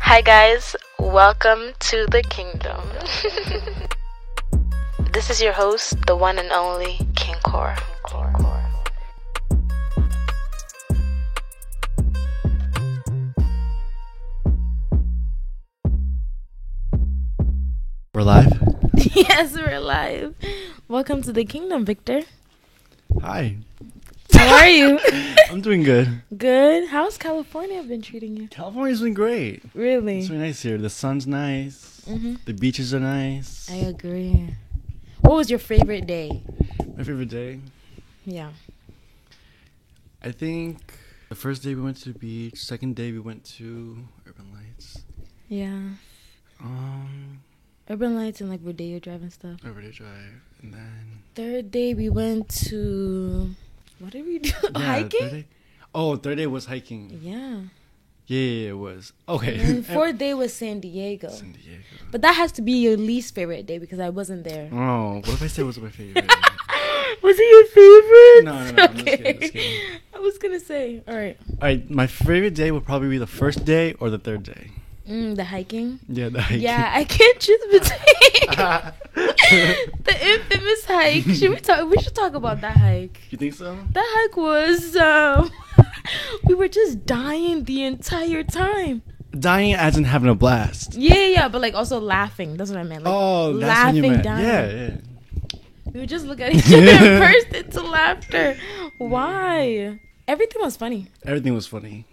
Hi guys, welcome to the kingdom. This is your host, the one and only King Core. We're live? Yes, we're live. Welcome to the kingdom, Victor. Hi. How are you? I'm doing good. Good. How's California been treating you? California's been great. Really? It's really nice here. The sun's nice. Mm-hmm. The beaches are nice. I agree. What was your favorite day? My favorite day? Yeah. I think the first day we went to the beach. Second day we went to Urban Lights. Yeah. Urban Lights and like Rodeo Drive and stuff. Rodeo Drive. And then... Third day we went to... What did we do? Hiking? Third day was hiking. Yeah. Yeah, it was. Okay. And fourth day was San Diego. San Diego. But that has to be your least favorite day because I wasn't there. Oh, what if I said it was my favorite? Was it your favorite? No. I'm just kidding. I was going to say. All right. My favorite day would probably be the first day or the third day. The hiking? Yeah, the hiking. Yeah, I can't choose between the infamous hike. We should talk about that hike. You think so? That hike was, we were just dying the entire time. Dying as in having a blast. Yeah, but like also laughing. That's what I meant. Like, that's what you meant. Dying. Yeah. We would just look at each other and burst into laughter. Why? Everything was funny. Everything was funny.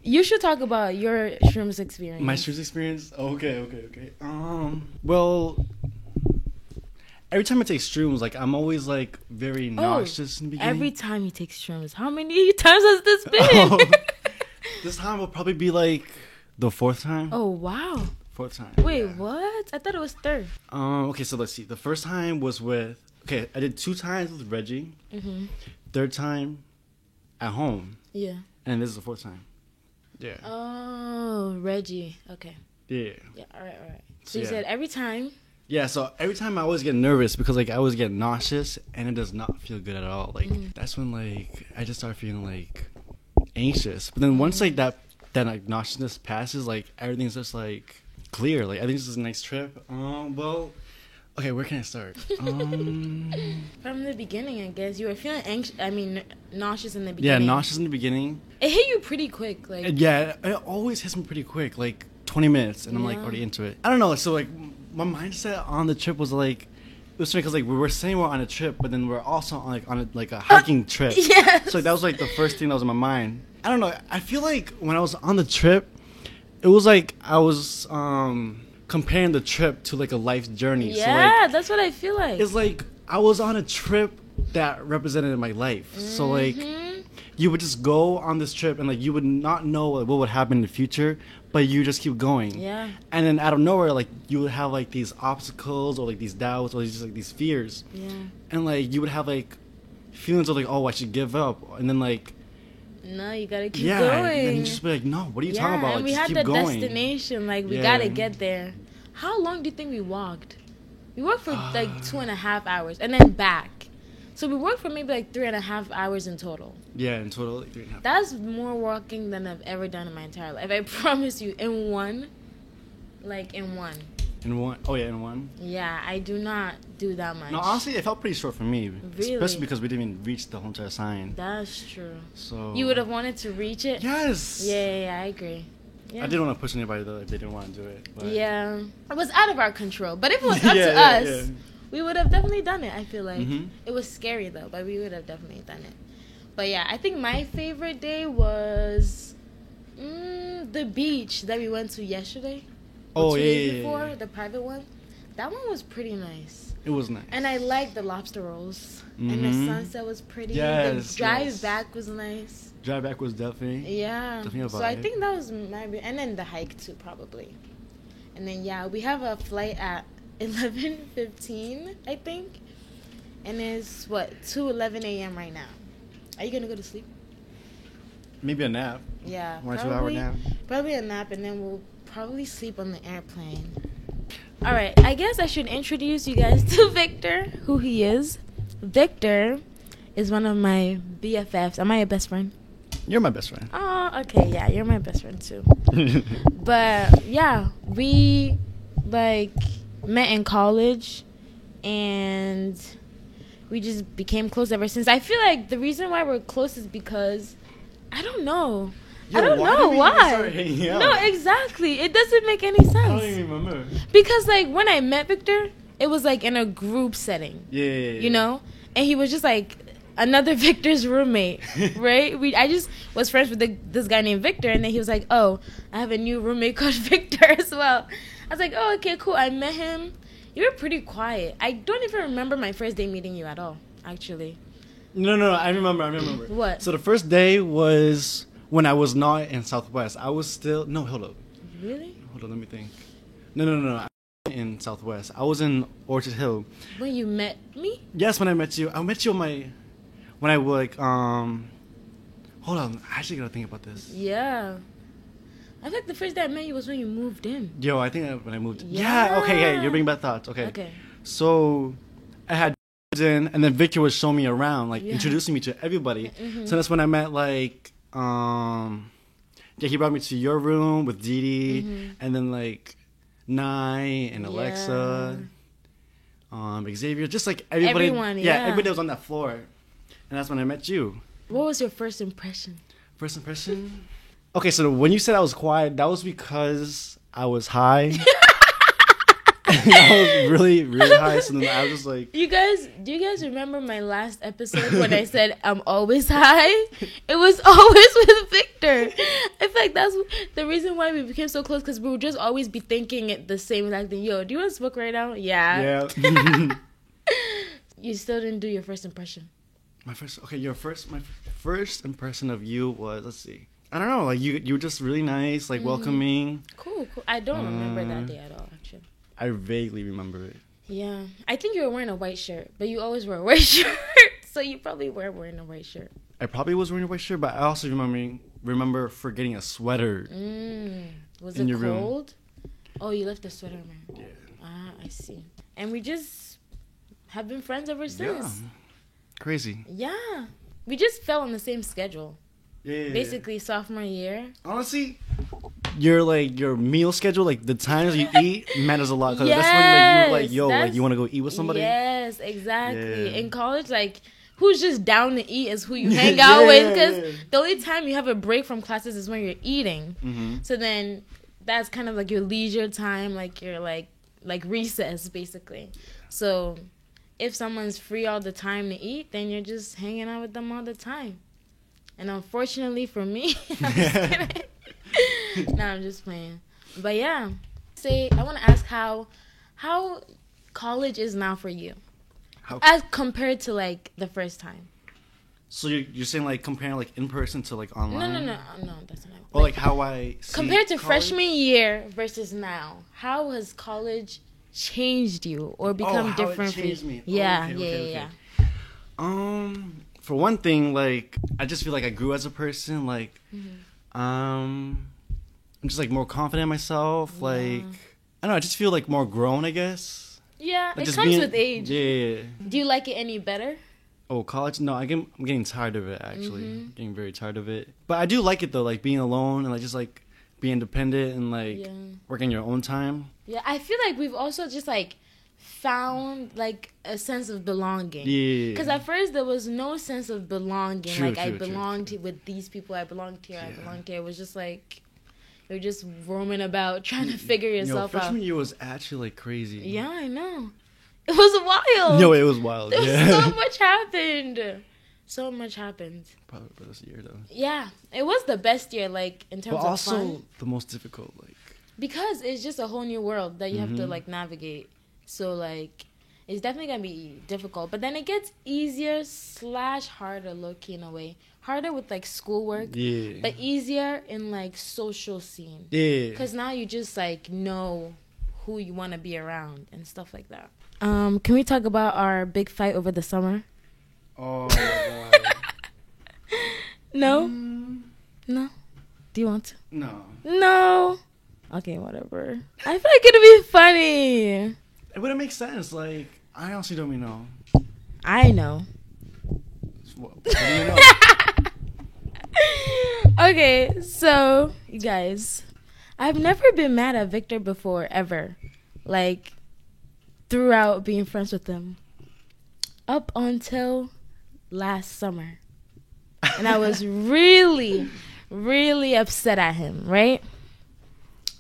You should talk about your shrooms experience. My shrooms experience? Okay. Well, every time I take shrooms, like, I'm always, like, very nauseous in the beginning. Every time you take shrooms, how many times has this been? This time will probably be, like, the fourth time. Oh, wow. Fourth time. Wait, yeah. what? I thought it was third. Okay, so let's see. The first time was with... Okay, I did 2 times with Reggie. Mm-hmm. Third time at home. Yeah. And this is the fourth time. Yeah. Oh, Reggie. Okay. Yeah. Yeah, all right. So you said every time. Yeah, so every time I always get nervous because, like, I always get nauseous and it does not feel good at all. Like, that's when, like, I just start feeling, like, anxious. But then once, like, that like, nauseousness passes, like, everything's just, like, clear. Like, I think this is a nice trip. Okay, where can I start? From the beginning, I guess. You were feeling nauseous in the beginning. Yeah, nauseous in the beginning. It hit you pretty quick. Like. Yeah, it always hits me pretty quick. Like, 20 minutes, and I'm, like, already into it. I don't know. So, like, my mindset on the trip was, like... It was funny because, like, we were saying we're on a trip, but then we're also, on a hiking trip. Yes! So, like, that was, like, the first thing that was in my mind. I don't know. I feel like when I was on the trip, it was, like, I was, comparing the trip to, like, a life journey. Yeah, so, like, that's what I feel like. It's like I was on a trip that represented my life. Mm-hmm. So, like, you would just go on this trip and, like, you would not know, like, what would happen in the future, but you just keep going. Yeah. And then out of nowhere, like, you would have, like, these obstacles or, like, these doubts or just, like, these fears. Yeah. And, like, you would have, like, feelings of, like, oh, I should give up. And then, like... No, you gotta keep going. going. And you just be like, no, what are you talking about? And Like, we just had keep the going. destination. Like, we gotta get there. How long do you think we walked? We walked for like 2.5 hours and then back. So we walked for maybe like 3.5 hours in total. Yeah, in total, like 3.5. That's more walking than I've ever done in my entire life. I promise you, in one. In one? Oh, yeah, in one? Yeah, I do not do that much. No, honestly, it felt pretty short for me. Really? Especially because we didn't even reach the whole entire sign. That's true. So... You would have wanted to reach it? Yes! Yeah, I agree. Yeah. I didn't want to push anybody, though, if they didn't want to do it. But... Yeah. It was out of our control. But if it was up to us, we would have definitely done it, I feel like. Mm-hmm. It was scary, though, but we would have definitely done it. But, yeah, I think my favorite day was the beach that we went to yesterday. Oh, 2 yeah, days yeah, before, yeah. The private one. That one was pretty nice. It was nice. And I liked the lobster rolls. Mm-hmm. And the sunset was pretty. Yes, the drive back was nice. Drive back was definitely a vibe. So I think that was and then the hike too, probably. And then we have a flight at 11:15, I think. And it's 2:11 a.m. right now. Are you gonna go to sleep? Maybe a nap. Yeah. 1 or 2 hour nap. Probably a nap, and then we'll probably sleep on the airplane. All right, I guess I should introduce you guys to Victor, who he is. Victor is one of my BFFs. Am I your best friend? You're my best friend. Oh, okay, yeah, you're my best friend too. But yeah, we like met in college, and we just became close ever since. I feel like the reason why we're close is because I don't know. Yo, I don't know why. No, exactly. It doesn't make any sense. I don't even remember. Because like when I met Victor, it was like in a group setting. Yeah. You know, and he was just like another Victor's roommate, right? I just was friends with this guy named Victor, and then he was like, "Oh, I have a new roommate called Victor as well." I was like, "Oh, okay, cool." I met him. You were pretty quiet. I don't even remember my first day meeting you at all, actually. No, I remember. What? So the first day was when I was not in Southwest. I was still... No, hold up. Really? Hold on, let me think. No. I was in Southwest. I was in Orchard Hill. When you met me? Yes, when I met you. I met you on my... When I like, hold on. I actually gotta think about this. Yeah. I think the first day I met you was when you moved in. Yo, I think when I moved in. Yeah, okay, hey, you're bringing back thoughts. Okay. So, I had in, and then Victor was showing me around, like, introducing me to everybody. Mm-hmm. So that's when I met, like, he brought me to your room with Dee Dee, and then, like, Nye and Alexa, Xavier, just, like, everybody. Everyone, everybody was on that floor. And that's when I met you. What was your first impression? First impression? Okay, so when you said I was quiet, that was because I was high. I was really, really high. So then I was just like... Do you guys remember my last episode when I said I'm always high? It was always with Victor. I feel like that's the reason why we became so close, because we would just always be thinking it the same exact thing. Yo, do you want to smoke right now? Yeah. You still didn't do your first impression. My first impression of you was, let's see. I don't know, like you were just really nice, like welcoming. Cool. I don't remember that day at all, actually. I vaguely remember it. Yeah. I think you were wearing a white shirt, but you always wear a white shirt. So you probably were wearing a white shirt. I probably was wearing a white shirt, but I also remember forgetting a sweater. Was it cold? Room. Oh, you left the sweater in there. Yeah. I see. And we just have been friends ever since. Yeah. Crazy. Yeah. We just fell on the same schedule. Yeah. Basically, sophomore year. Honestly, your meal schedule, like the times you eat, matters a lot. Because that's when you were like, yo, like you want to go eat with somebody. Yes, exactly. Yeah. In college, like, who's just down to eat is who you hang out with. Because the only time you have a break from classes is when you're eating. Mm-hmm. So then that's kind of like your leisure time, like your like recess, basically. So if someone's free all the time to eat, then you're just hanging out with them all the time. And unfortunately for me, I'm just kidding. No, I'm just playing. But yeah, I want to ask how college is now for you, as compared to like the first time. So you're saying like comparing like in person to like online? No, that's not. Or like how I see compared to college? Freshman year versus now, how has college changed you or become different for you? Me. Yeah, okay. For one thing, like I just feel like I grew as a person. Like, I'm just like more confident in myself. Yeah. Like, I don't know. I just feel like more grown, I guess. Yeah, like it comes with age. Yeah. Do you like it any better? Oh, college? No, I'm getting tired of it. Actually, getting very tired of it. But I do like it though, like being alone and like just like being independent and like working your own time. Yeah, I feel like we've also just like found like a sense of belonging. Yeah. Because at first there was no sense of belonging. I belonged with these people. I belonged here. I belonged here. It was just like you're just roaming about trying to figure yourself out. Freshman year was actually like crazy. Yeah, I know. It was wild. No, it was wild. So much happened. So much happened. Probably the best year though. Yeah, it was the best year, like in terms of fun. But also the most difficult, like. Because it's just a whole new world that you have to like navigate. So like, it's definitely gonna be difficult. But then it gets easier / harder, low-key in a way. Harder with like schoolwork. Yeah. But easier in like social scene. Yeah. Because now you just like know who you want to be around and stuff like that. Can we talk about our big fight over the summer? Oh my god. No? No? Do you want to? No. Okay, whatever. I feel like it'll be funny. It wouldn't make sense. Like, I honestly don't even know. I know. What do you know? Okay, so you guys, I've never been mad at Victor before, ever. Like, throughout being friends with him. Up until last summer. And I was really, really upset at him, right?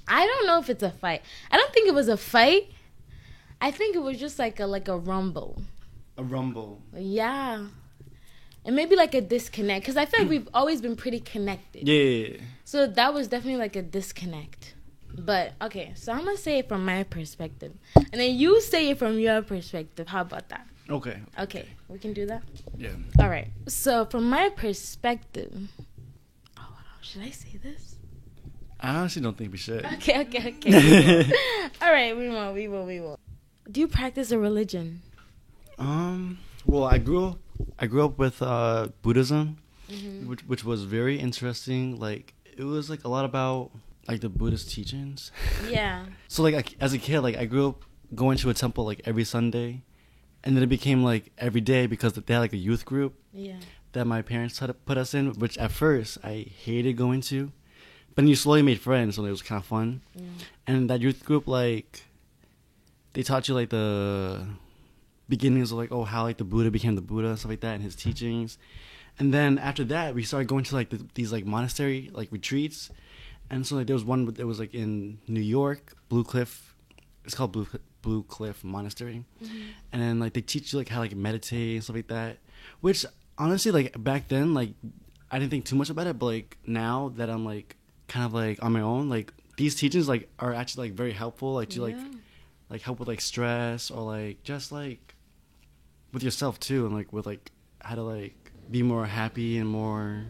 I don't know if it's a fight. I don't think it was a fight. I think it was just like a rumble. A rumble. Yeah. And maybe like a disconnect. Because I feel like we've always been pretty connected. Yeah. So that was definitely like a disconnect. But, okay. So I'm going to say it from my perspective. And then you say it from your perspective. How about that? Okay. Okay. We can do that? Yeah. All right. So from my perspective. Oh, wow. Should I say this? I honestly don't think we should. Okay. All right. We won't. Do you practice a religion? Well, I grew up with Buddhism, which was very interesting. Like, it was like a lot about like the Buddhist teachings. Yeah. So like as a kid, like I grew up going to a temple like every Sunday, and then it became like every day because they had like a youth group. Yeah. That my parents had to put us in, which at first I hated going to, but then you slowly made friends, so it was kind of fun. Yeah. And that youth group, like, they taught you like the beginnings of like, oh, how like the Buddha became the Buddha and stuff like that, and his teachings. And then after that, we started going to like these like monastery like retreats. And so like there was one that was like in New York, Blue Cliff. It's called Blue Cliff Monastery. And then like they teach you like how like meditate and stuff like that. Which honestly, like back then, like I didn't think too much about it, but like now that I'm like kind of like on my own, like these teachings like are actually like very helpful, like to like help with like stress or like just like with yourself too, and like with like how to like be more happy and more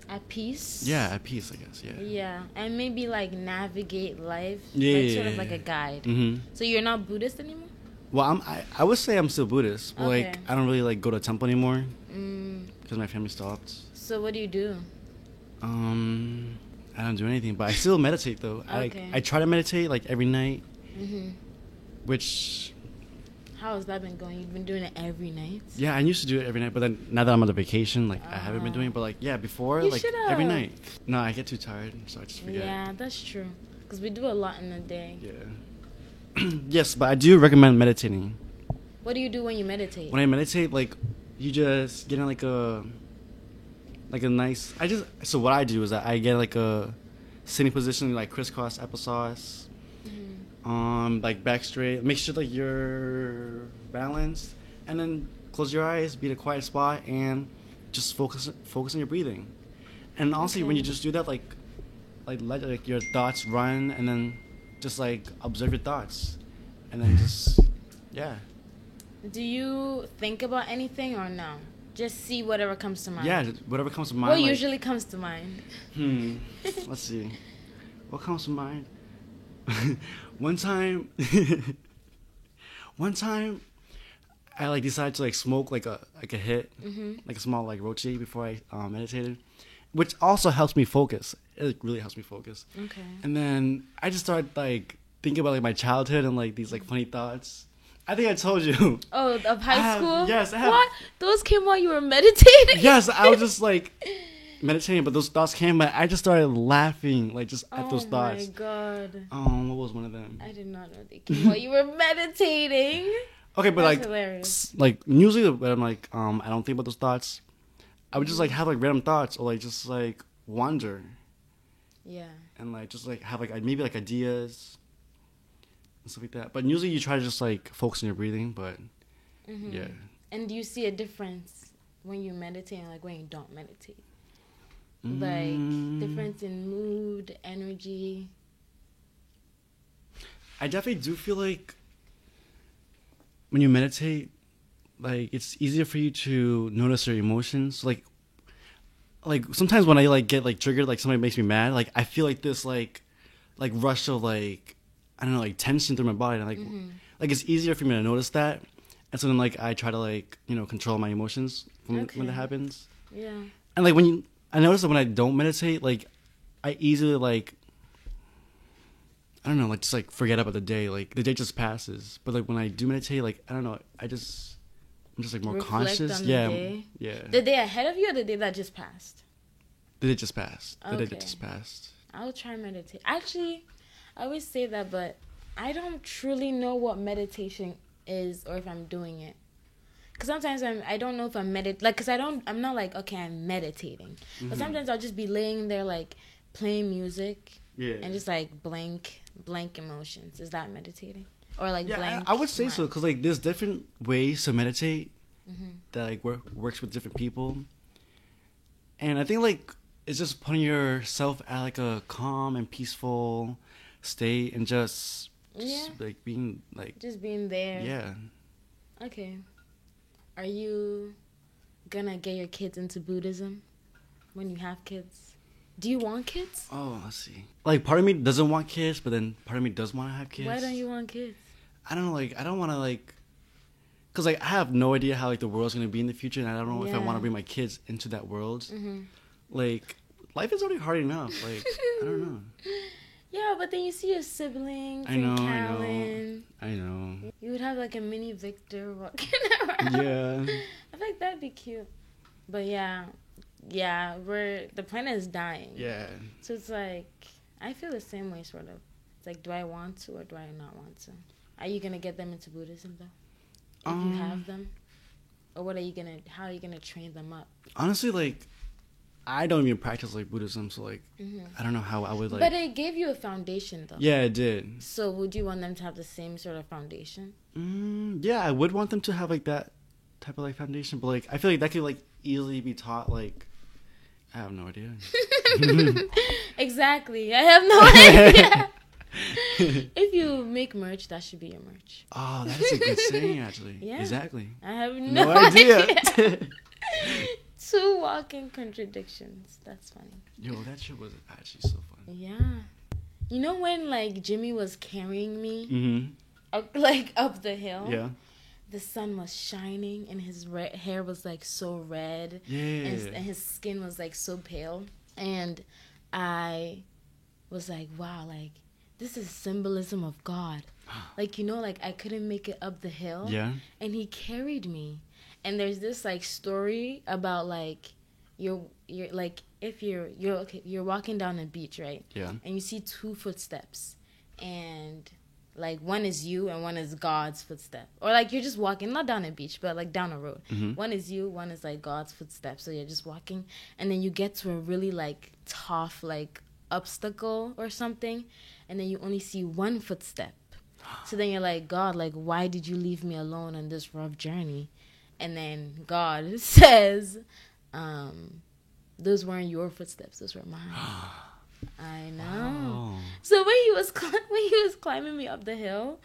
at peace. Yeah, at peace, I guess. Yeah, and maybe like navigate life. Yeah, like sort of like a guide. So you're not Buddhist anymore? Well, I would say I'm still Buddhist, but like I don't really like go to temple anymore because my family stopped. So what do you do? I don't do anything, but I still meditate though. I try to meditate like every night. Which. How has that been going? You've been doing it every night? Yeah, I used to do it every night, but then now that I'm on the vacation, like I haven't been doing it. But like before, you like should've. Every night. No, I get too tired, so I just forget. Yeah, that's true. Because we do a lot in a day. Yeah. Yes, but I do recommend meditating. What do you do when you meditate? When I meditate, like you just get in like a nice. So what I do is that I get like a sitting position, like crisscross applesauce. Like back straight. Make sure like you're balanced, and then close your eyes, be in a quiet spot, and just focus on your breathing. And honestly, when you just do that, like let like your thoughts run, and then just like observe your thoughts, and then just Do you think about anything or no? Just see whatever comes to mind. Yeah, whatever comes to mind. What usually comes to mind? Let's see. What comes to mind? One time, I like decided to like smoke like a hit, like a small like roche before I meditated, which also helps me focus. It really helps me focus. Okay. And then I just started like thinking about like my childhood and like these like funny thoughts. I think I told you. Oh, of high school? Yes, I have. What? Those came while you were meditating? Yes, I was just like meditating, but those thoughts came, but I just started laughing, like just at those thoughts. Oh my god. What was one of them? I did not know they came while you were meditating. Okay, but That's like, hilarious. Like usually when I'm like, I don't think about those thoughts. I would just like have like random thoughts or like just like wander. Yeah. And like just like have like maybe like ideas and stuff like that. But usually you try to just like focus on your breathing, but yeah. And do you see a difference when you meditate and like when you don't meditate? Like difference in mood, energy. I definitely do feel like when you meditate, like it's easier for you to notice your emotions. Like sometimes when I like get like triggered, like somebody makes me mad, like I feel like this like rush of like I don't know, like tension through my body, and like it's easier for me to notice that. And so then like I try to like control my emotions when that happens. Yeah. And like I notice that when I don't meditate, like I easily like I don't know, like just like forget about the day. Like the day just passes. But like when I do meditate, like I don't know, I'm just like more Reflect conscious. On the day. Yeah. The day ahead of you or the day that just passed? The day just passed. The Okay. day just passed. I'll try meditate. Actually, I always say that, but I don't truly know what meditation is or if I'm doing it. Because sometimes I don't know if I'm because I'm not like, okay, I'm meditating. But sometimes I'll just be laying there like playing music and just like blank emotions. Is that meditating? Or like blank? I would say so, because like there's different ways to meditate that like works with different people. And I think like it's just putting yourself at like a calm and peaceful state and just like being like... Just being there. Yeah. Okay. Are you gonna get your kids into Buddhism when you have kids? Do you want kids? Oh, let's see. Like, part of me doesn't want kids, but then part of me does want to have kids. Why don't you want kids? I don't know, like, I don't want to, like... Because, like, I have no idea how, like, the world's going to be in the future, and I don't know if I want to bring my kids into that world. Mm-hmm. Like, life is already hard enough. Like, I don't know. Yeah, but then you see your siblings and Carolyn. I know. You would have, like, a mini Victor walking around. Yeah. I think that'd be cute. But, yeah, the planet is dying. Yeah. So it's like, I feel the same way, sort of. It's like, do I want to or do I not want to? Are you going to get them into Buddhism, though? If you have them? Or how are you going to train them up? Honestly, like, I don't even practice, like, Buddhism, so, like, I don't know how I would, like... But it gave you a foundation, though. Yeah, it did. So would you want them to have the same sort of foundation? Yeah, I would want them to have, like, that type of, like, foundation, but, like, I feel like that could, like, easily be taught, like... I have no idea. Exactly. I have no idea. If you make merch, that should be your merch. Oh, that's a good saying, actually. Yeah. Exactly. I have no idea. Two walking contradictions. That's funny. Yo, that shit was actually so funny. Yeah. You know when, like, Jimmy was carrying me? Mm-hmm. Up the hill? Yeah. The sun was shining and his hair was, like, so red. Yeah. And his skin was, like, so pale. And I was like, wow, like, this is symbolism of God. Like, you know, like, I couldn't make it up the hill. Yeah. And he carried me. And there's this, like, story about, like, you're like, if you're walking down a beach, right? Yeah. And you see two footsteps. And... like, one is you and one is God's footstep. Or, like, you're just walking, not down a beach, but, like, down a road. Mm-hmm. One is you, one is, like, God's footstep. So you're just walking. And then you get to a really, like, tough, like, obstacle or something. And then you only see one footstep. So then you're like, God, like, why did you leave me alone on this rough journey? And then God says, those weren't your footsteps. Those were mine. I know. Oh. So when he was climbing me up the hill,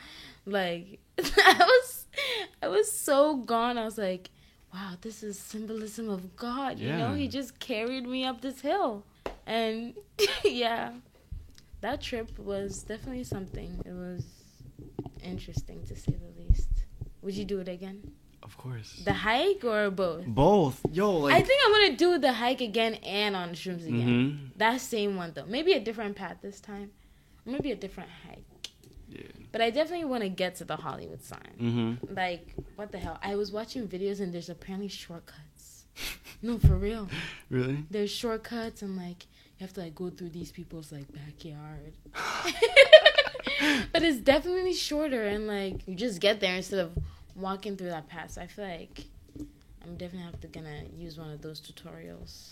like I was so gone. I was like, wow, this is symbolism of God. Yeah. You know, he just carried me up this hill. And yeah, that trip was definitely something. It was interesting to say the least. Would you do it again? Of course. The hike or both? Both. Yo, like... I think I'm going to do the hike again and on shrooms again. Mm-hmm. That same one, though. Maybe a different path this time. Maybe a different hike. Yeah. But I definitely want to get to the Hollywood sign. Mm-hmm. Like, what the hell? I was watching videos and there's apparently shortcuts. No, for real. Really? There's shortcuts and, like, you have to, like, go through these people's, like, backyard. But it's definitely shorter and, like, you just get there instead of... walking through that path. So I feel like I'm definitely gonna use one of those tutorials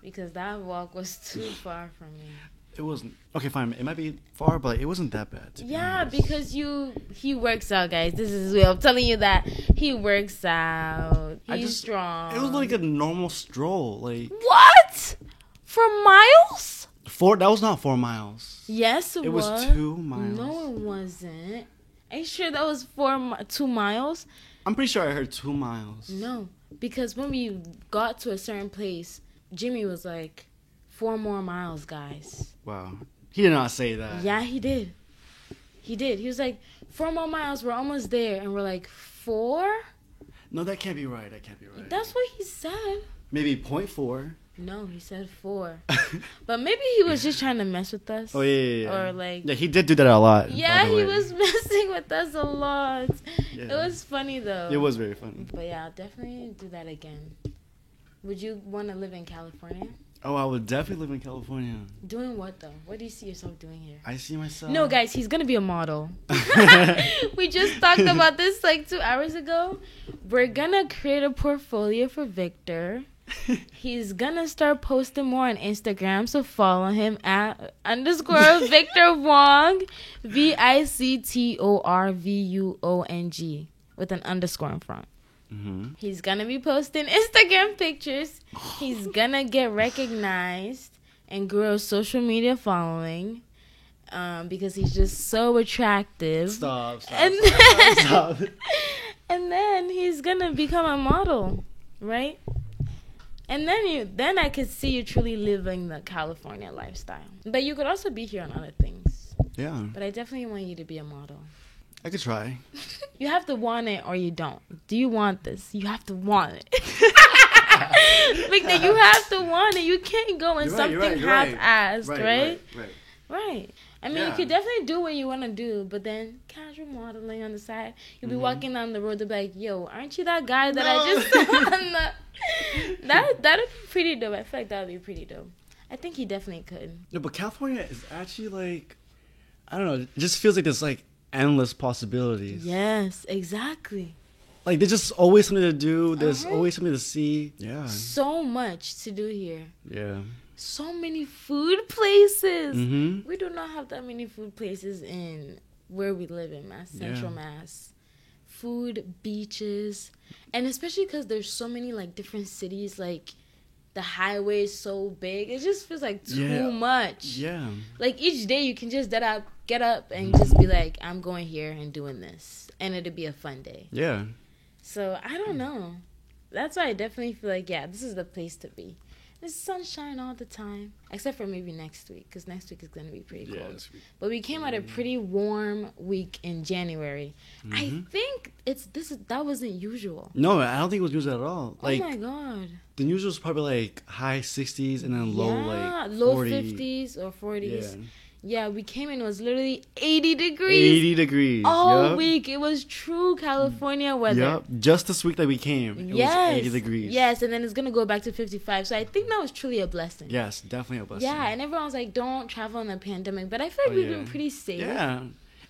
because that walk was too far from me. It wasn't. Okay, fine. It might be far, but it wasn't that bad. Yeah, because he works out, guys. This is Will. I'm telling you that he works out. He's strong. It was like a normal stroll. Like what? For miles? That was not 4 miles. Yes, it was. It was 2 miles. No, it wasn't. Are you sure that was 2 miles? I'm pretty sure I heard 2 miles. No, because when we got to a certain place, Jimmy was like, 4 more miles, guys. Wow. He did not say that. Yeah, he did. He did. He was like, 4 more miles, we're almost there. And we're like, 4? No, that can't be right. That's what he said. Maybe 0.4. No, he said 4. But maybe he was just trying to mess with us. Oh, yeah. Or like... yeah, he did do that a lot. Yeah, he was messing with us a lot. Yeah. It was funny, though. It was very funny. But yeah, I'll definitely do that again. Would you want to live in California? Oh, I would definitely live in California. Doing what though? What do you see yourself doing here? I see myself. No, guys, he's gonna be a model. We just talked about this like 2 hours ago. We're gonna create a portfolio for Victor. He's gonna start posting more on Instagram, so follow him at _ Victor Wong, VICTORVUONG, with an underscore in front. Mm-hmm. He's gonna be posting Instagram pictures. He's gonna get recognized and grow social media following, because he's just so attractive. Stop. And then he's gonna become a model, right? And then I could see you truly living the California lifestyle. But you could also be here on other things. Yeah. But I definitely want you to be a model. I could try. You have to want it or you don't. Do you want this? You have to want it. Victor, you have to want it. You can't go in something half-assed, right? Right. I mean, you could definitely do what you want to do, but then casual modeling on the side. You'll be walking down the road, they'll be like, yo, aren't you that guy that I just saw on the... That'd be pretty dope. I feel like that would be pretty dope. I think he definitely could. No, but California is actually like, I don't know, it just feels like there's like endless possibilities. Yes, exactly. Like there's just always something to do. There's always something to see. Yeah. So much to do here. Yeah. So many food places. Mm-hmm. We do not have that many food places in where we live in Central Mass. Food, beaches, and especially because there's so many like different cities, like the highway is so big, it just feels like too much. Yeah. Like each day you can just get up and just be like, I'm going here and doing this, and it'll be a fun day. Yeah. So I don't know. That's why I definitely feel like, this is the place to be. There's sunshine all the time, except for maybe next week, because next week is going to be pretty cold. But we came out a pretty warm week in January. Mm-hmm. I think that wasn't usual. No, I don't think it was usual at all. Like, oh my god. The usual was probably like high 60s and then low 40. Low 50s or 40s. Yeah, we came in, it was literally 80 degrees. 80 degrees. All week. It was true California weather. Yep. Just this week that we came, it was 80 degrees. Yes, and then it's going to go back to 55. So I think that was truly a blessing. Yes, definitely a blessing. Yeah, and everyone was like, don't travel in the pandemic. But I feel like we've been pretty safe. Yeah.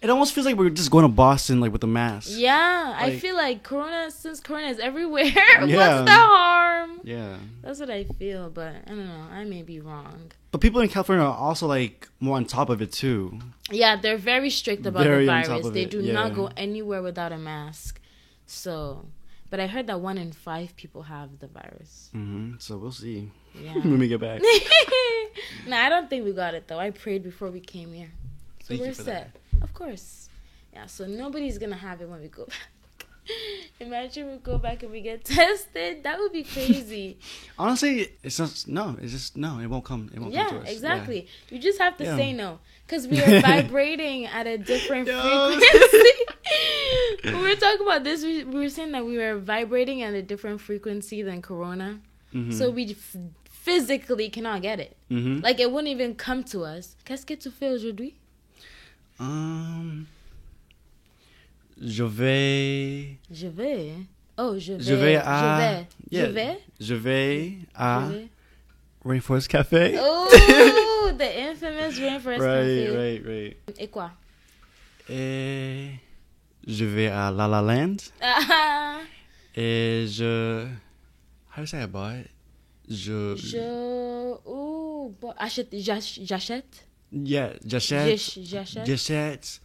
It almost feels like we're just going to Boston, like, with the mask. Yeah, like, I feel like since Corona is everywhere, what's the harm? Yeah. That's what I feel, but I don't know. I may be wrong. But people in California are also, like, more on top of it, too. Yeah, they're very strict about the virus. They do not go anywhere without a mask. So, but I heard that 1 in 5 people have the virus. Mm-hmm. So we'll see. Yeah. When we get back. No, I don't think we got it, though. I prayed before we came here. So we're set. That. Of course. Yeah, so nobody's going to have it when we go back. Imagine we go back and we get tested. That would be crazy. Honestly, it won't come. It won't come to us. Exactly. You just have to say no. Because we are vibrating at a different frequency. When we were talking about this, we were saying that we were vibrating at a different frequency than Corona. Mm-hmm. So we physically cannot get it. Mm-hmm. Like, it wouldn't even come to us. Qu'est-ce que tu fais aujourd'hui? Je vais à Rainforest Cafe. Oh, the infamous Rainforest Cafe. Right. Et quoi? Et je vais à La La Land. Et how do you say I bought? J'achète. Yeah, j'achète.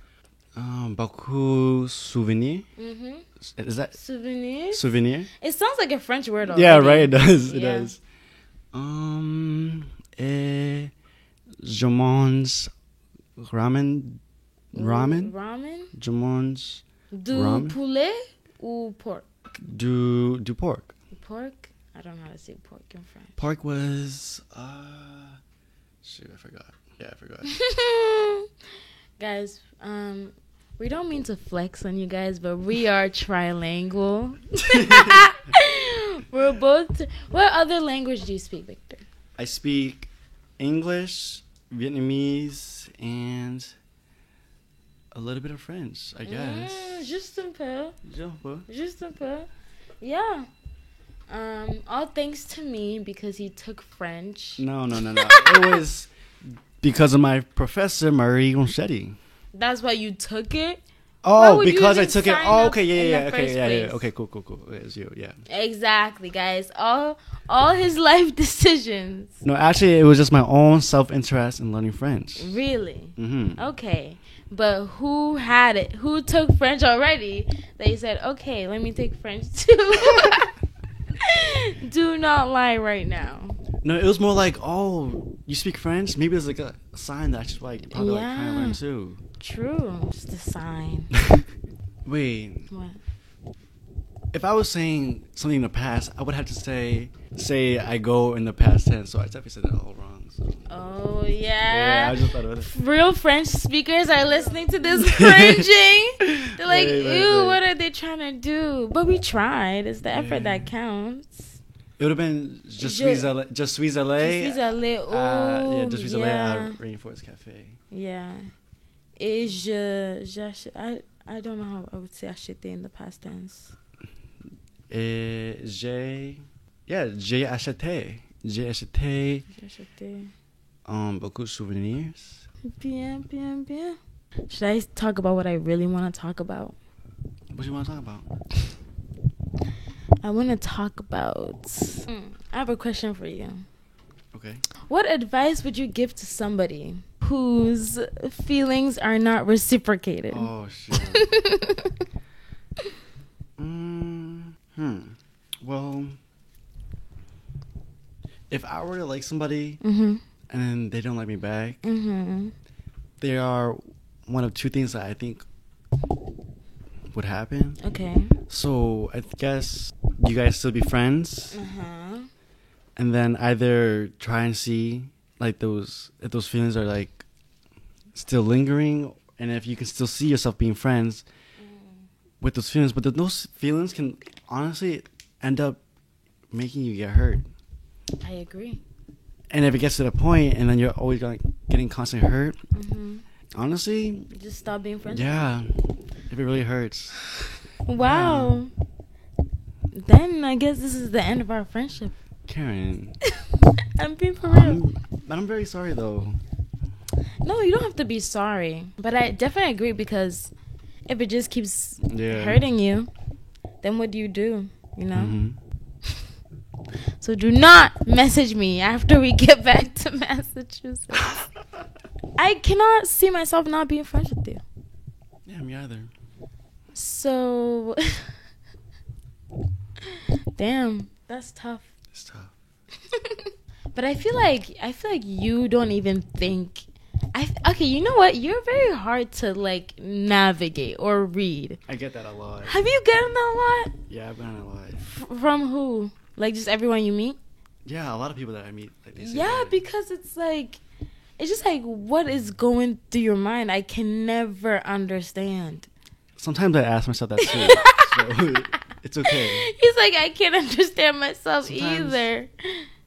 Beaucoup souvenirs. Mm-hmm. Is that souvenir? It sounds like a French word already. Yeah, right. It does. It does. Et je mange ramen. Je mange du poulet ou pork? Du pork. Pork? I don't know how to say pork in French. Pork was shoot, I forgot. Yeah, I forgot. Guys, we don't mean to flex on you guys, but we are trilingual. We're both... What other language do you speak, Victor? I speak English, Vietnamese, and a little bit of French, I guess. Juste un peu. Yeah. All thanks to me because he took French. No. It was because of my professor, Marie Ronchetti. That's why you took it? Oh, because I took it. Oh, okay, yeah. Okay, cool. It was you, yeah. Exactly, guys. All his life decisions. No, actually, it was just my own self-interest in learning French. Really? Mm-hmm. Okay. But who had it? Who took French already? They said, okay, let me take French too. Do not lie right now. No, it was more like, oh, you speak French? Maybe it's like a sign that I should like probably like try to learn too. True. Just a sign. Wait. What? If I was saying something in the past, I would have to say I go in the past tense. So I definitely said that all wrong. So. Oh, yeah. Yeah, I just thought of it. Real French speakers are listening to this cringing. They're like, ew, what are they trying to do? But we tried. It's the effort that counts. It would have been Je suis allé. Je suis allé. Oh, yeah, Je suis allé at Rainforest Cafe. Yeah. Et I don't know how I would say acheter in the past tense. J'ai acheté. J'ai acheté. Beaucoup de souvenirs. Bien. Should I talk about what I really want to talk about? What do you want to talk about? I want to talk about... I have a question for you. Okay. What advice would you give to somebody whose feelings are not reciprocated? Oh, shit. Well, if I were to like somebody and then they don't like me back, there are one of two things that I think would happen. Okay. So I guess you guys still be friends, and then either try and see like if those feelings are like still lingering, and if you can still see yourself being friends with those feelings, but those feelings can honestly end up making you get hurt. I agree. And if it gets to the point, and then you're always like getting constantly hurt, honestly, just stop being friends. Yeah, if it really hurts. Wow. Yeah. Then I guess this is the end of our friendship. Karen. I'm being for real. I'm very sorry though. No, you don't have to be sorry. But I definitely agree, because if it just keeps hurting you, then what do? You know? So do not message me after we get back to Massachusetts. I cannot see myself not being friends with you. Yeah, me either. So, damn, that's tough. It's tough. But I feel like you don't even think. Okay, you know what? You're very hard to like navigate or read. I get that a lot. Have you gotten that a lot? Yeah, I've gotten a lot. From who? Like just everyone you meet? Yeah, a lot of people that I meet. Like, they say that. Because it's just like what is going through your mind? I can never understand. Sometimes I ask myself that too. So it's okay. He's like, I can't understand myself either.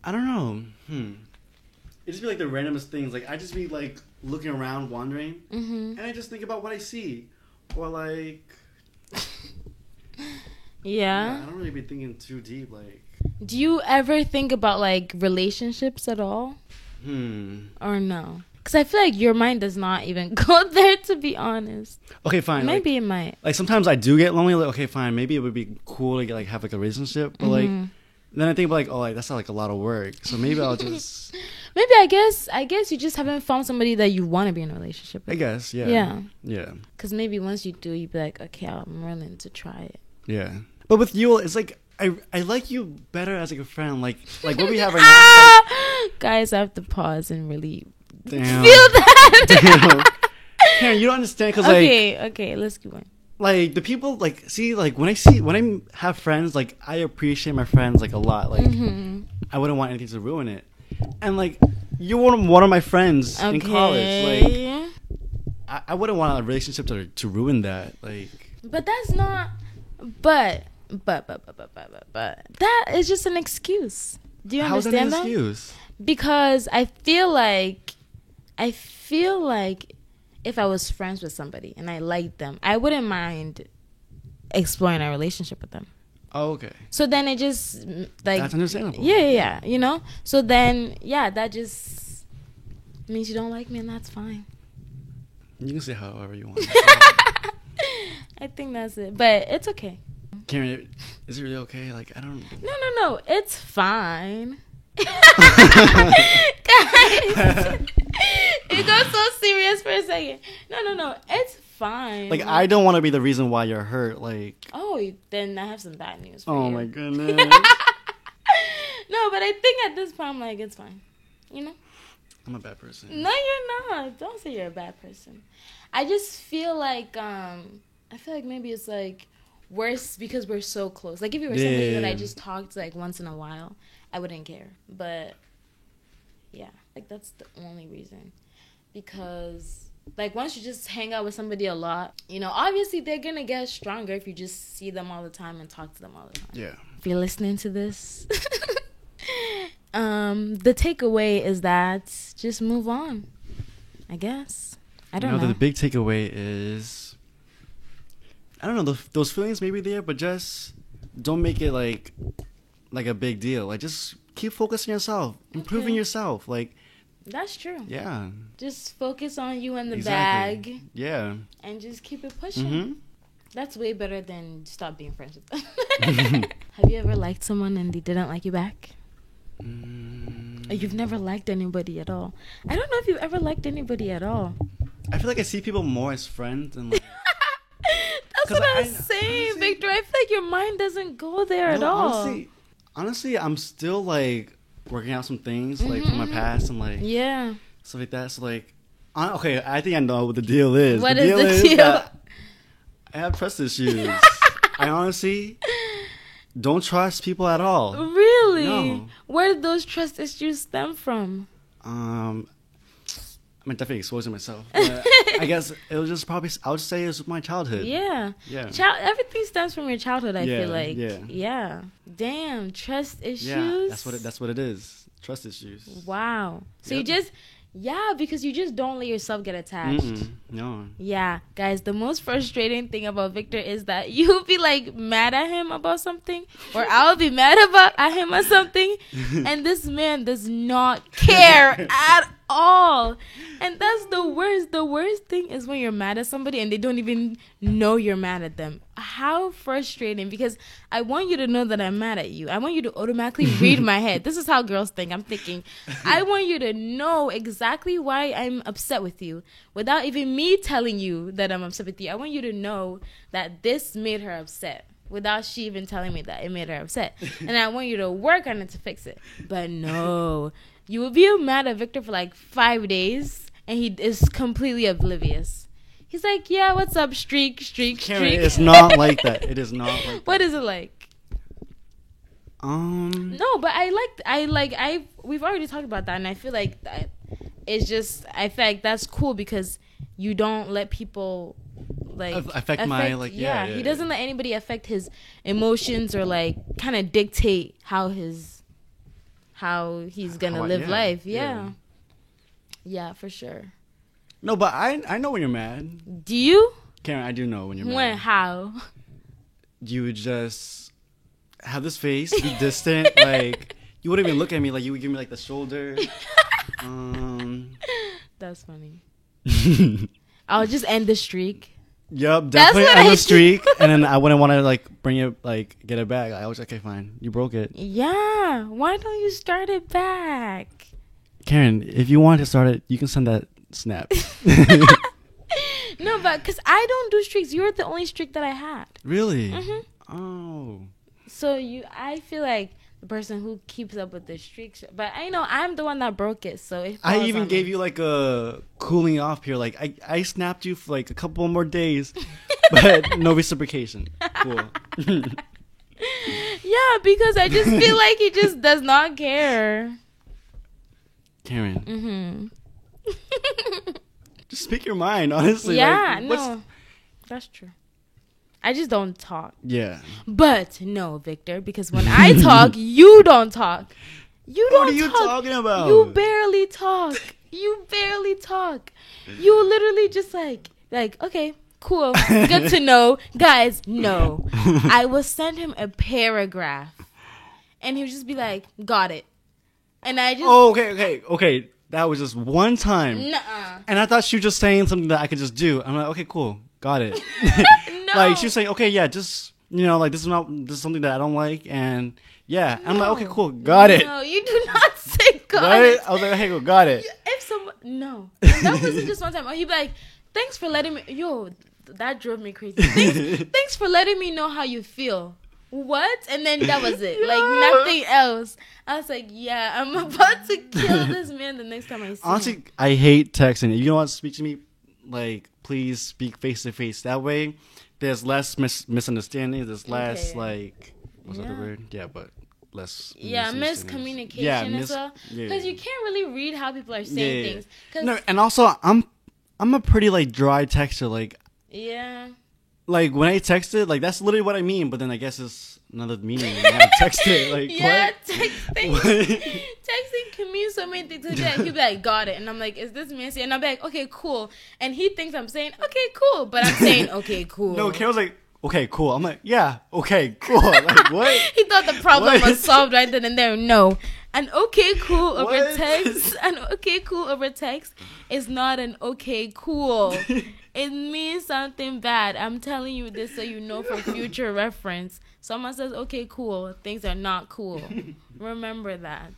I don't know. It just be like the randomest things. Like I just be like looking around, wandering, and I just think about what I see, or like. Yeah. I don't really be thinking too deep. Like. Do you ever think about like relationships at all? Or no? Because I feel like your mind does not even go there, to be honest. Okay, fine. Maybe it might. Like sometimes I do get lonely. Like okay, fine. Maybe it would be cool to get, like have like a relationship, but like then I think about like like that's not like a lot of work. So maybe I'll just. Maybe I guess you just haven't found somebody that you want to be in a relationship with. I guess, yeah. Because maybe once you do, you'd be like, okay, I'm willing to try it. Yeah, but with you, it's like I like you better as like a friend. Like what we have right now. Like, guys, I have to pause and really feel that. Damn. Karen, you don't understand because okay, let's keep going. Like the people like see like when I have friends, like I appreciate my friends like a lot. Like I wouldn't want anything to ruin it. And like you're one of my friends in college. Like I wouldn't want a relationship to ruin that. Like, but that's not. But that is just an excuse. Do you understand that? How's that an excuse? Because I feel like if I was friends with somebody and I liked them, I wouldn't mind exploring a relationship with them. Oh, okay. So then it just like that's understandable. Yeah. You know. So then that just means you don't like me, and that's fine. You can say however you want. I think that's it, but it's okay. Karen, is it really okay? Like, I don't. No. It's fine. Guys, it got so serious for a second. No. It's fine. Like, I don't want to be the reason why you're hurt. Like. Oh, then I have some bad news for you. Oh my goodness. No, but I think at this point I'm like, it's fine. You know. I'm a bad person. No, you're not. Don't say you're a bad person. I just feel like maybe it's like worse because we're so close. Like if you were somebody that I just talked to like once in a while, I wouldn't care. But yeah, like that's the only reason. Because like once you just hang out with somebody a lot, you know, obviously they're gonna get stronger if you just see them all the time and talk to them all the time. Yeah. If you're listening to this. The takeaway is that just move on, I guess. I don't know. The big takeaway is, I don't know, those feelings may be there, but just don't make it like a big deal. Like just keep focusing on yourself, improving yourself. Like that's true. Yeah. Just focus on you and the exactly. bag. Yeah. And just keep it pushing. Mm-hmm. That's way better than stop being friends with them. Have you ever liked someone and they didn't like you back? Or you've never liked anybody at all? I don't know if you've ever liked anybody at all. I feel like I see people more as friends than like. That's what I was saying, honestly, Victor. I feel like your mind doesn't go there at all. Honestly, I'm still like working out some things like from my past and like stuff like that. So like, okay, I think I know what the deal is. What is the deal? I have trust issues. I honestly don't trust people at all. Really? No. Where did those trust issues stem from? I'm definitely exposing myself. But I guess it was just probably, I would say it was my childhood. Yeah. Everything stems from your childhood, I feel like. Yeah. Damn, trust issues. Yeah, that's what it is. Trust issues. Wow. So you just, because you just don't let yourself get attached. No. Yeah, guys, the most frustrating thing about Victor is that you'll be like mad at him about something, or I'll be mad at him or something, and this man does not care at all. And that's the worst. The worst thing is when you're mad at somebody and they don't even know you're mad at them. How frustrating, because I want you to know that I'm mad at you. I want you to automatically read my head. This is how girls think. I'm thinking, I want you to know exactly why I'm upset with you without even me telling you that I'm upset with you. I want you to know that this made her upset without she even telling me that it made her upset. And I want you to work on it to fix it. But no, you will be mad at Victor for like 5 days and he is completely oblivious. He's like, yeah, what's up, streak. Karen, it's not like that. It is not like that. What is it like? No, but we've already talked about that, and I feel like that it's just, I feel like that's cool because you don't let people like affect my like he doesn't let anybody affect his emotions or like kind of dictate how he's gonna live life. Yeah, for sure. No, but I know when you're mad. Do you? Karen, I do know when you're mad. When? How? You would just have this face, be distant, like you wouldn't even look at me, like you would give me like the shoulder. That's funny. I'll just end the streak. Yep, definitely end the streak, and then I wouldn't want to like bring it, like get it back. I was okay, fine, you broke it. Yeah, why don't you start it back? Karen, if you want to start it, you can send that snap. No, but because I don't do streaks. You were the only streak that I had. Really? Oh. So I feel like the person who keeps up with the streaks, but I know I'm the one that broke it. So I even gave you like a cooling off period. Like I snapped you for like a couple more days, but no reciprocation. Cool. Yeah, because I just feel like he just does not care. Karen. Just speak your mind, honestly. Yeah, no, that's true. I just don't talk. Yeah. But no, Victor, because when I talk, you don't talk. What are you talking about? You barely talk. You literally just like, okay, cool. Good to know. Guys, no. I will send him a paragraph. And he'll just be like, got it. And I just... Oh, okay. That was just one time. Nuh-uh. And I thought she was just saying something that I could just do. I'm like, okay, cool. Got it. No. Like, she was saying, okay, yeah, just, like, this is something that I don't like. And, yeah. No. I'm like, okay, cool. Got it. No, you do not say got Right? it. I was like, hey, cool, got it. If someone... No. That wasn't just one time. Or he'd be like, thanks for letting me... Yo, that drove me crazy. Thanks for letting me know how you feel. What? And then that was it. Like, nothing else. I was like, yeah, I'm about to kill this man the next time I see Honestly, him. I hate texting. You know what? Speak to me, like, please speak face to face. That way, there's less misunderstanding. There's less, like, what's the other word? Yeah, but less. Yeah, miscommunication as well. Because you can't really read how people are saying things. No, and also, I'm a pretty, like, dry texter. Like, yeah. Like, when I text it, like, that's literally what I mean. But then I guess it's another meaning when I text it. Like, yeah, what? Texting can mean so many things. He'll be like, got it. And I'm like, is this messy? And I'm like, okay, cool. And he thinks I'm saying, okay, cool. But I'm saying, okay, cool. No, Carol's like, okay, cool. I'm like, yeah, okay, cool. Like, what? He thought the problem was solved right then and there. No. An okay, cool over text. An okay, cool over text is not an okay, cool. It means something bad. I'm telling you this so you know for future reference. Someone says, okay, cool. Things are not cool. Remember that.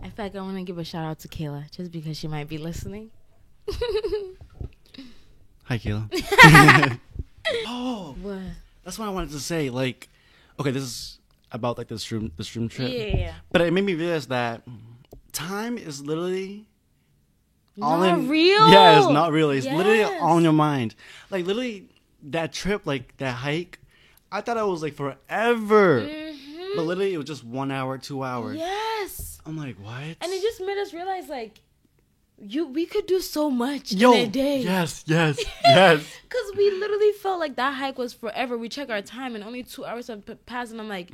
I feel like I want to give a shout out to Kayla just because she might be listening. Hi, Kayla. Oh, what? That's what I wanted to say. Like, okay, this is about like the stream trip. Yeah. But it made me realize that time is literally not real. Yeah, it's not real. It's literally all in your mind. Like literally that trip, like that hike, I thought it was like forever. Mm-hmm. But literally it was just 1 hour, 2 hours. Yes. I'm like, what? And it just made us realize like we could do so much in a day. Yes. Because we literally felt like that hike was forever. We check our time and only 2 hours have passed. And I'm like,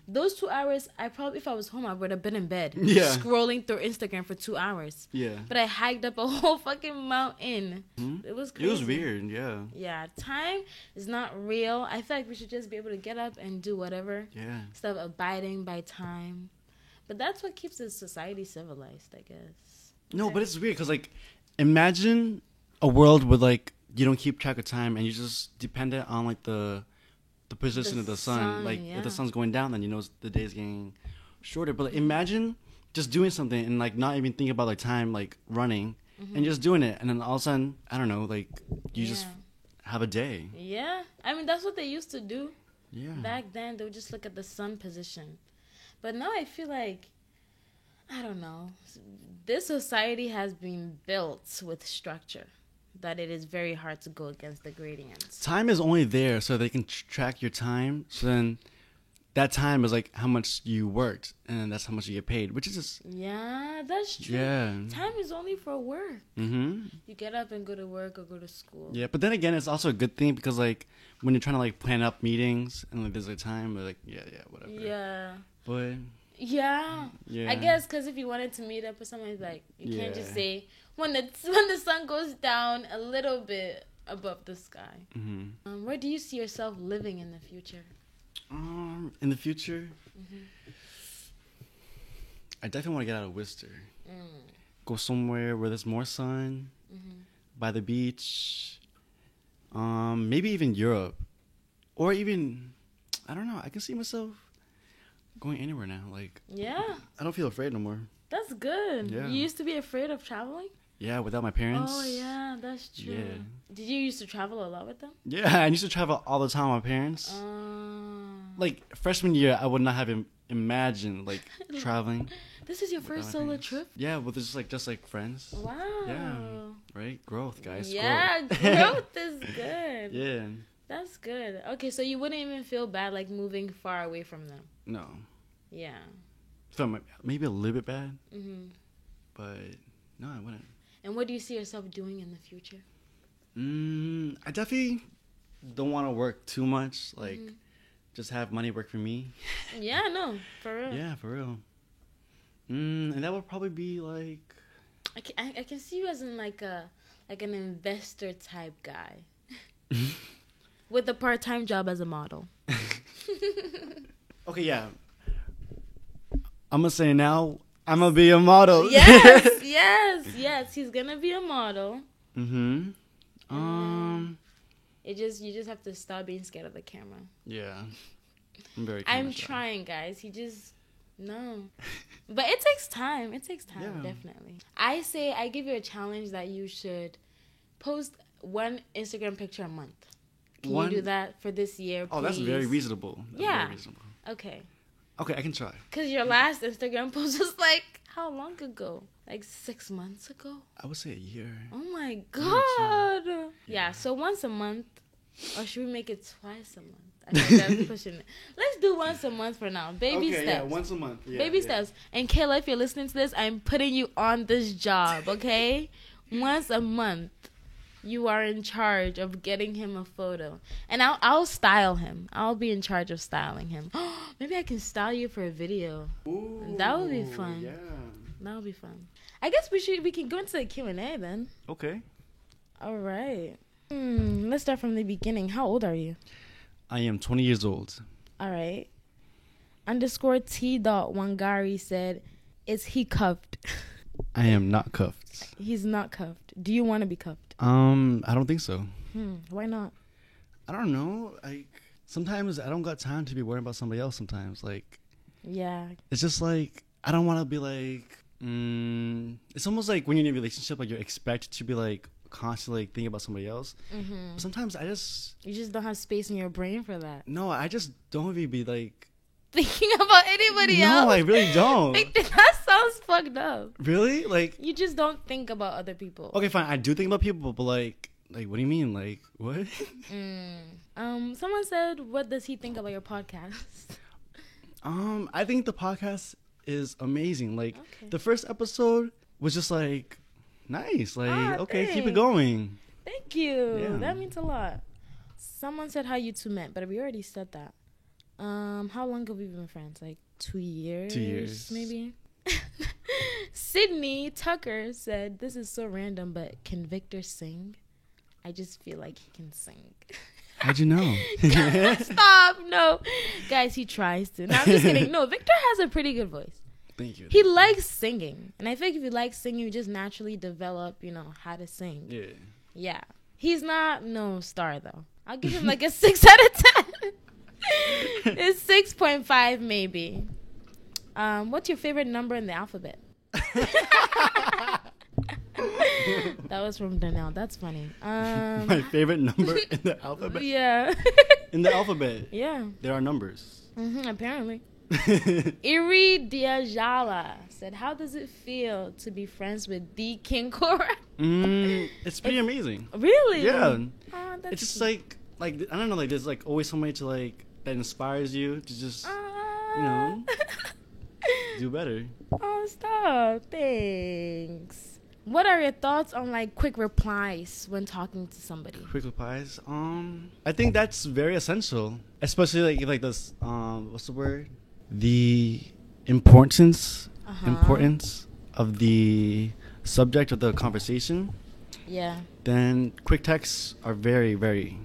those 2 hours, if I was home, I would have been in bed. Yeah. Scrolling through Instagram for 2 hours. Yeah. But I hiked up a whole fucking mountain. Mm-hmm. It was crazy. It was weird, yeah. Yeah. Time is not real. I feel like we should just be able to get up and do whatever. Yeah. Instead of abiding by time. But that's what keeps the society civilized, I guess. No, but it's weird because, like, imagine a world where, like, you don't keep track of time and you're just dependent on, like, the position of the sun. Like, if the sun's going down, then you know the day's getting shorter. But like, imagine just doing something and, like, not even thinking about, like, time, like, running and just doing it. And then all of a sudden, I don't know, like, you just have a day. Yeah. I mean, that's what they used to do. Yeah. Back then, they would just look at the sun position. But now I feel like, I don't know. This society has been built with structure that it is very hard to go against the gradients. Time is only there so they can track your time. So then that time is like how much you worked and that's how much you get paid, which is just... Yeah, that's true. Yeah. Time is only for work. Mm-hmm. You get up and go to work or go to school. Yeah, but then again, it's also a good thing because like when you're trying to like plan up meetings and like there's a time, but like, whatever. Yeah. But... Yeah. I guess because if you wanted to meet up with someone, like you can't just say when the sun goes down a little bit above the sky. Mm-hmm. Where do you see yourself living in the future? In the future, I definitely want to get out of Worcester. Go somewhere where there's more sun, by the beach. Maybe even Europe, or even I don't know. I can see myself going anywhere now. Like, I don't feel afraid no more. That's good. Yeah. You used to be afraid of traveling? Yeah, without my parents. Oh, yeah, that's true. Yeah. Did you used to travel a lot with them? Yeah, I used to travel all the time with my parents. Like, freshman year, I would not have imagined, like, traveling. This is your first solo trip? Yeah, with just like friends. Wow. Yeah, right? Growth, guys. Yeah, growth is good. Yeah. That's good. Okay, so you wouldn't even feel bad, like, moving far away from them? No. Yeah. So maybe a little bit bad. But no, I wouldn't. And what do you see yourself doing in the future? I definitely don't want to work too much. Like, just have money work for me. Yeah, no, for real. Yeah, for real. And that would probably be like... I can see you as in like like an investor type guy with a part-time job as a model. Okay, yeah. I'm gonna say now, I'm gonna be a model. Yes. He's gonna be a model. Mm-hmm. You just have to stop being scared of the camera. Yeah. I'm trying, guys. No. But it takes time. Definitely. I say I give you a challenge that you should post one Instagram picture a month. Can you do that for this year, please? Oh, that's very reasonable. Very reasonable. Okay, I can try. Because your last Instagram post was like, how long ago? Like 6 months ago? I would say a year. Oh my God. Yeah, so once a month. Or should we make it twice a month? I think that's pushing it. Let's do once a month for now. Baby steps. Yeah, once a month. Yeah, Baby steps. And Kayla, if you're listening to this, I'm putting you on this job, okay? Once a month, you are in charge of getting him a photo. And I'll style him. I'll be in charge of styling him. Maybe I can style you for a video. Ooh, that would be fun. Yeah. That would be fun. I guess we can go into the Q&A then. Okay. All right. Let's start from the beginning. How old are you? I am 20 years old. All right. _T.Wangari said, is he cuffed? I am not cuffed. He's not cuffed. Do you want to be cuffed? I don't think so. Why not? I don't know. Sometimes I don't got time to be worrying about somebody else sometimes. Yeah. It's just like, I don't want to be like, it's almost like when you're in a relationship, like you're expected to be like, constantly thinking about somebody else. Mm-hmm. Sometimes you just don't have space in your brain for that. No, I just don't even be like thinking about anybody else. No, I really don't. That sounds fucked up. Really? Like you just don't think about other people. Okay, fine. I do think about people, but like what do you mean? Like what? Someone said, "What does he think about your podcast?" I think the podcast is amazing. Like the first episode was just like. Nice. Okay, thanks. Keep it going. Thank you. Yeah. That means a lot. Someone said how you two met, but we already said that. How long have we been friends? Like 2 years? 2 years. Maybe? Sydney Tucker said, this is so random, but can Victor sing? I just feel like he can sing. How'd you know? Stop. No. Guys, he tries to. No, I'm just kidding. No, Victor has a pretty good voice. Thank you. He likes singing. And I think if you like singing, you just naturally develop, how to sing. Yeah. Yeah. He's not no star, though. I'll give him like a 6 out of 10. It's 6.5 maybe. What's your favorite number in the alphabet? That was from Donnell. That's funny. My favorite number in the alphabet? Yeah. In the alphabet? Yeah. There are numbers. Apparently. Iri Diajala said, how does it feel to be friends with the King Cora? It's pretty amazing. Really? Yeah. It's just like I don't know, like there's like always somebody to like that inspires you to just do better. Oh, stop. Thanks. What are your thoughts on like quick replies when talking to somebody? Quick replies? I think that's very essential. Especially like this what's the word? The importance of the subject of the conversation. Yeah. Then quick texts are very, very.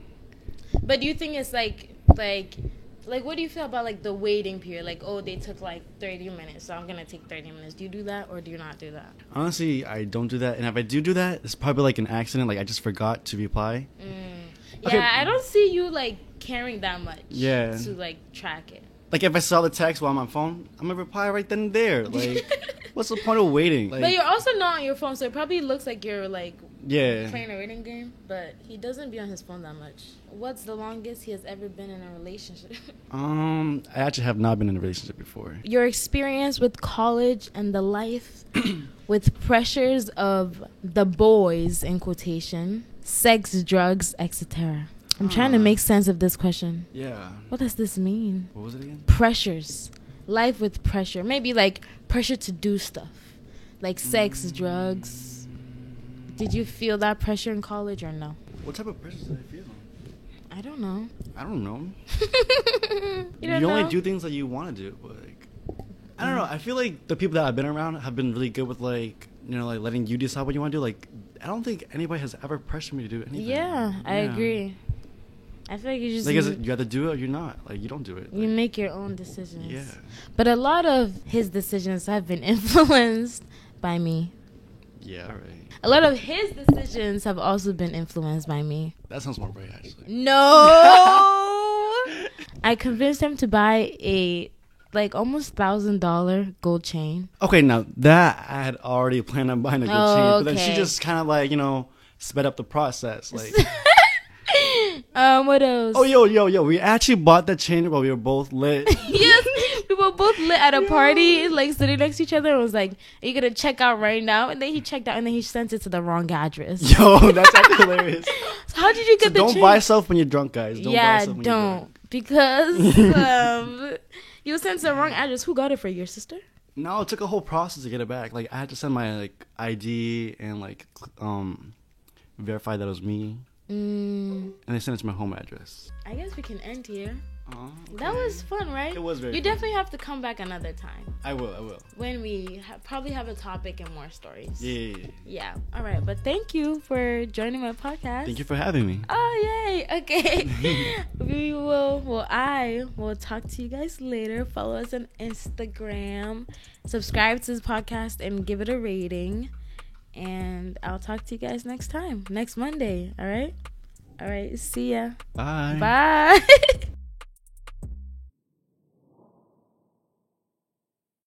But do you think it's like what do you feel about like the waiting period? Like, oh, they took like 30 minutes, so I'm gonna take 30 minutes. Do you do that or do you not do that? Honestly, I don't do that. And if I do that, it's probably like an accident. Like I just forgot to reply. Yeah, okay. I don't see you like caring that much. Yeah. To like track it. Like if I saw the text while I'm on my phone, I'm gonna reply right then and there. Like, what's the point of waiting? Like, but you're also not on your phone, so it probably looks like you're like playing a waiting game. But he doesn't be on his phone that much. What's the longest he has ever been in a relationship? I actually have not been in a relationship before. Your experience with college and the life with pressures of the boys in quotation, sex, drugs, etc. I'm trying to make sense of this question. Yeah. What does this mean? What was it again? Pressures. Life with pressure. Maybe like pressure to do stuff. Like sex, drugs. Did you feel that pressure in college or no? What type of pressure did I feel? I don't know. You only do things that you want to do. But like, I don't know. I feel like the people that I've been around have been really good with like, like letting you decide what you want to do. Like I don't think anybody has ever pressured me to do anything. Yeah, I agree. I feel like you just... Like, is it, you either do it or you're not. Like, you don't do it. You make your own decisions. Yeah. But a lot of his decisions have been influenced by me. Yeah, right. A lot of his decisions have also been influenced by me. That sounds more right, actually. No! I convinced him to buy a, like, almost $1,000 gold chain. Okay, now, that I had already planned on buying a gold chain. But then she okay. just kind of, like, you know, sped up the process. Like... What else? Oh, yo. We actually bought the chain while we were both lit. Yes, we were both lit at a party, like sitting next to each other. And was like, "Are you gonna check out right now?" And then he checked out, and then he sent it to the wrong address. Yo, that's actually hilarious. So how did you get the chain? Don't buy stuff when you're drunk, guys. Don't buy stuff when you're drunk. Because you sent to the wrong address. Who got it for you? Your sister? No, it took a whole process to get it back. Like, I had to send my like ID and like verify that it was me. And they sent it to my home address. I guess we can end here. Okay. That was fun, right? It was very You fun. definitely have to come back another time. I will. When we probably have a topic and more stories. Yeah. All right. But thank you for joining my podcast. Thank you for having me. Oh, yay. Okay. I will talk to you guys later. Follow us on Instagram. Subscribe to this podcast and give it a rating. And I'll talk to you guys next time. Next Monday. All right? See ya. Bye. Bye.